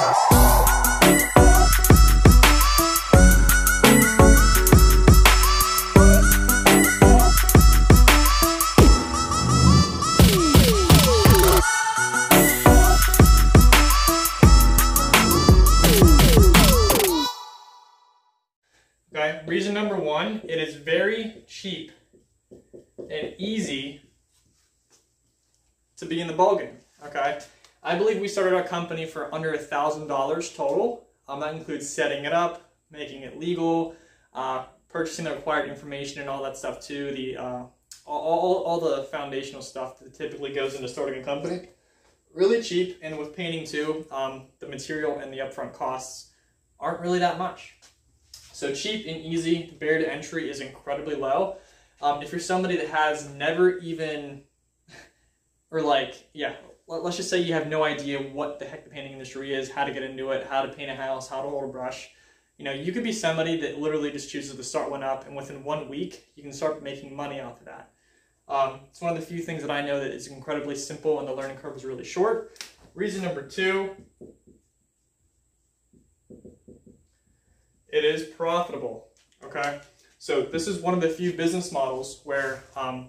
Okay, reason number one, it is very cheap and easy to be in the ballgame. Okay, I believe we started our company for under $1,000 total. That includes setting it up, making it legal, purchasing the required information and all that stuff too. The all the foundational stuff that typically goes into starting a company. Really cheap, and with painting too, the material and the upfront costs aren't really that much. So cheap and easy, the barrier to entry is incredibly low. If you're somebody that has never even, or like, yeah, let's just say you have no idea what the heck the painting industry is, how to get into it, how to paint a house, how to hold a brush. You know, you could be somebody that literally just chooses to start one up, and within 1 week, you can start making money off of that. It's one of the few things that I know that is incredibly simple and the learning curve is really short. Reason number two, it is profitable, okay? So this is one of the few business models where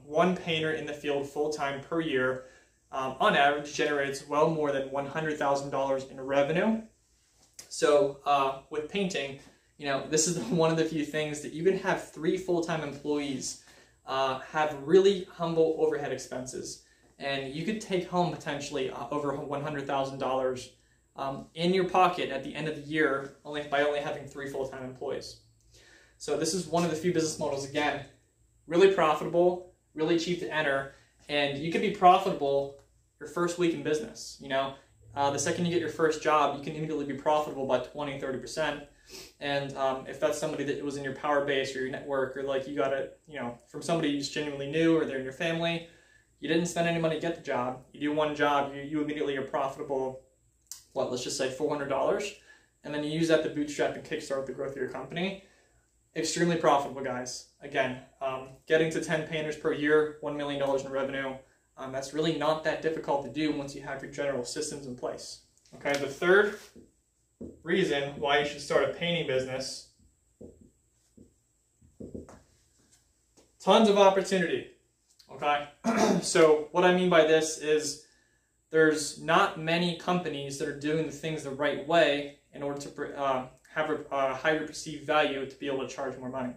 one painter in the field full-time per year, on average, generates well more than $100,000 in revenue. So with painting, you know, this is one of the few things that you can have 3 full-time employees have really humble overhead expenses, and you could take home potentially over $100,000 in your pocket at the end of the year by only having 3 full-time employees. So this is one of the few business models, again, really profitable, really cheap to enter, and you can be profitable your first week in business. You know, the second you get your first job, you can immediately be profitable by 20–30%. And if that's somebody that was in your power base or your network, or like you got it, you know, from somebody who's genuinely new, or they're in your family, you didn't spend any money to get the job. You do one job, you immediately are profitable. What, let's just say $400, and then you use that to bootstrap and kickstart the growth of your company. Extremely profitable, guys. Again, getting to 10 painters per year, $1 million in revenue, that's really not that difficult to do once you have your general systems in place. Okay, the third reason why you should start a painting business, tons of opportunity. Okay, so what I mean by this is there's not many companies that are doing the things the right way in order to have a higher perceived value to be able to charge more money.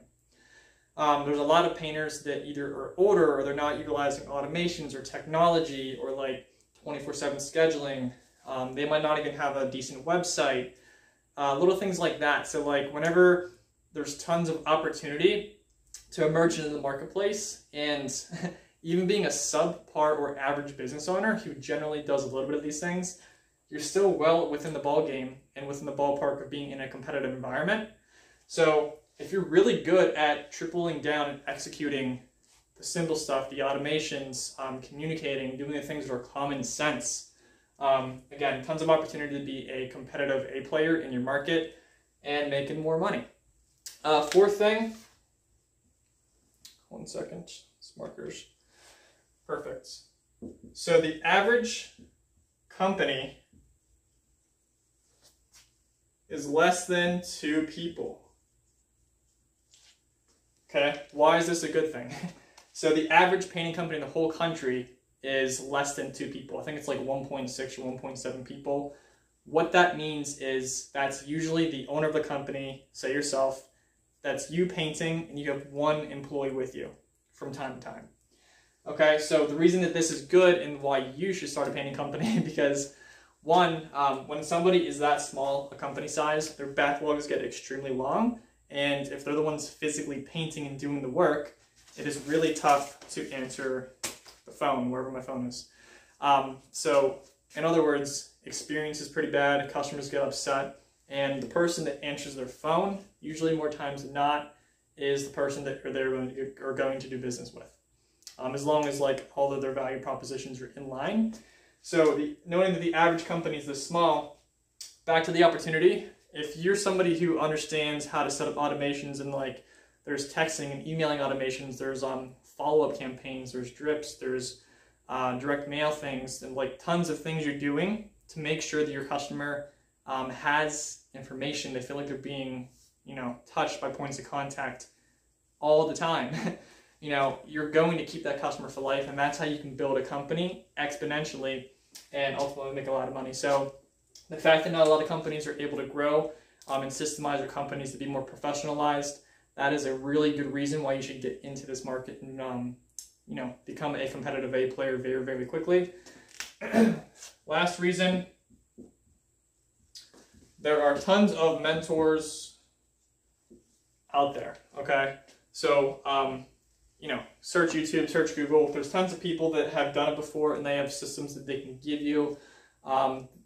There's a lot of painters that either are older, or they're not utilizing automations or technology, or like 24/7 scheduling. They might not even have a decent website, little things like that. So like whenever there's tons of opportunity to emerge into the marketplace, and even being a subpar or average business owner who generally does a little bit of these things, you're still well within the ball game and within the ballpark of being in a competitive environment. So if you're really good at tripling down and executing the simple stuff, the automations, communicating, doing the things that are common sense, again, tons of opportunity to be a competitive A player in your market and making more money. Fourth thing, one second, markers. Perfect. So the average company is less than 2 people. Okay, why is this a good thing? So the average painting company in the whole country is less than 2 people. I think it's like 1.6 or 1.7 people. What that means is that's usually the owner of the company, say yourself, that's you painting, and you have 1 employee with you from time to time. Okay, so the reason that this is good and why you should start a painting company, because one, when somebody is that small, a company size, their backlogs get extremely long, and if they're the ones physically painting and doing the work, it is really tough to answer the phone, wherever my phone is. So in other words, experience is pretty bad, customers get upset, and the person that answers their phone, usually more times than not, is the person that are going to do business with. As long as like all of their value propositions are in line. So knowing that the average company is this small, back to the opportunity, if you're somebody who understands how to set up automations, and like there's texting and emailing automations, there's follow-up campaigns, there's drips, there's direct mail things, and like tons of things you're doing to make sure that your customer has information, they feel like they're being, touched by points of contact all the time. You're going to keep that customer for life, and that's how you can build a company exponentially and ultimately make a lot of money. So the fact that not a lot of companies are able to grow and systemize their companies to be more professionalized, that is a really good reason why you should get into this market and become a competitive A player very, very quickly. Last reason, there are tons of mentors out there, okay? So, search YouTube, search Google. There's tons of people that have done it before, and they have systems that they can give you.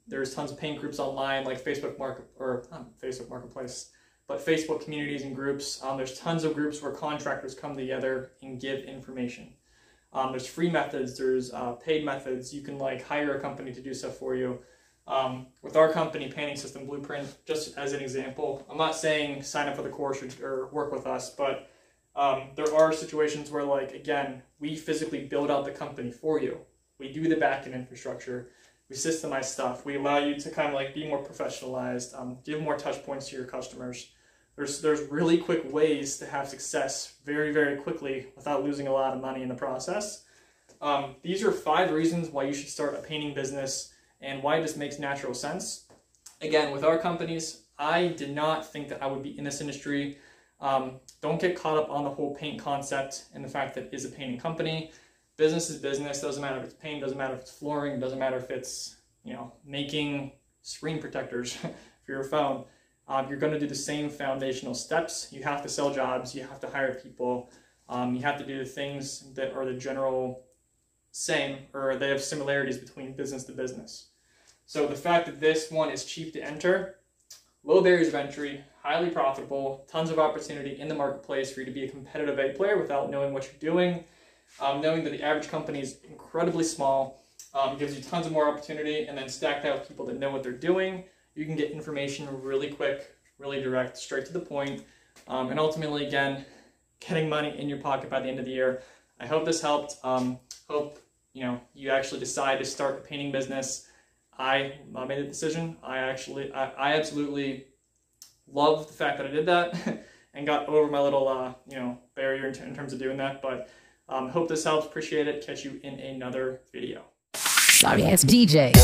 There's tons of paying groups online, like Facebook Marketplace, but Facebook communities and groups. There's tons of groups where contractors come together and give information. There's free methods, there's paid methods. You can hire a company to do stuff for you. With our company, Painting System Blueprint, just as an example, I'm not saying sign up for the course or work with us, but there are situations where, again, we physically build out the company for you. We do the back-end infrastructure. We systemize stuff. We allow you to kind of be more professionalized, give more touch points to your customers. There's really quick ways to have success very, very quickly without losing a lot of money in the process. These are 5 reasons why you should start a painting business and why this makes natural sense. Again, with our companies, I did not think that I would be in this industry. Don't get caught up on the whole paint concept and the fact that it is a painting company. Business is business. Doesn't matter if it's paint, doesn't matter if it's flooring, doesn't matter if it's, making screen protectors for your phone. You're going to do the same foundational steps. You have to sell jobs. You have to hire people. You have to do the things that are the general same, or they have similarities between business to business. So the fact that this one is cheap to enter, low barriers of entry, highly profitable, tons of opportunity in the marketplace for you to be a competitive A player without knowing what you're doing. Knowing that the average company is incredibly small, gives you tons of more opportunity, and then stacked out with people that know what they're doing, you can get information really quick, really direct, straight to the point, and ultimately, again, getting money in your pocket by the end of the year. I hope this helped. Hope you actually decide to start a painting business. I made the decision. I absolutely love the fact that I did that and got over my little barrier in terms of doing that. But hope this helps. Appreciate it. Catch you in another video. Sorry ass DJ.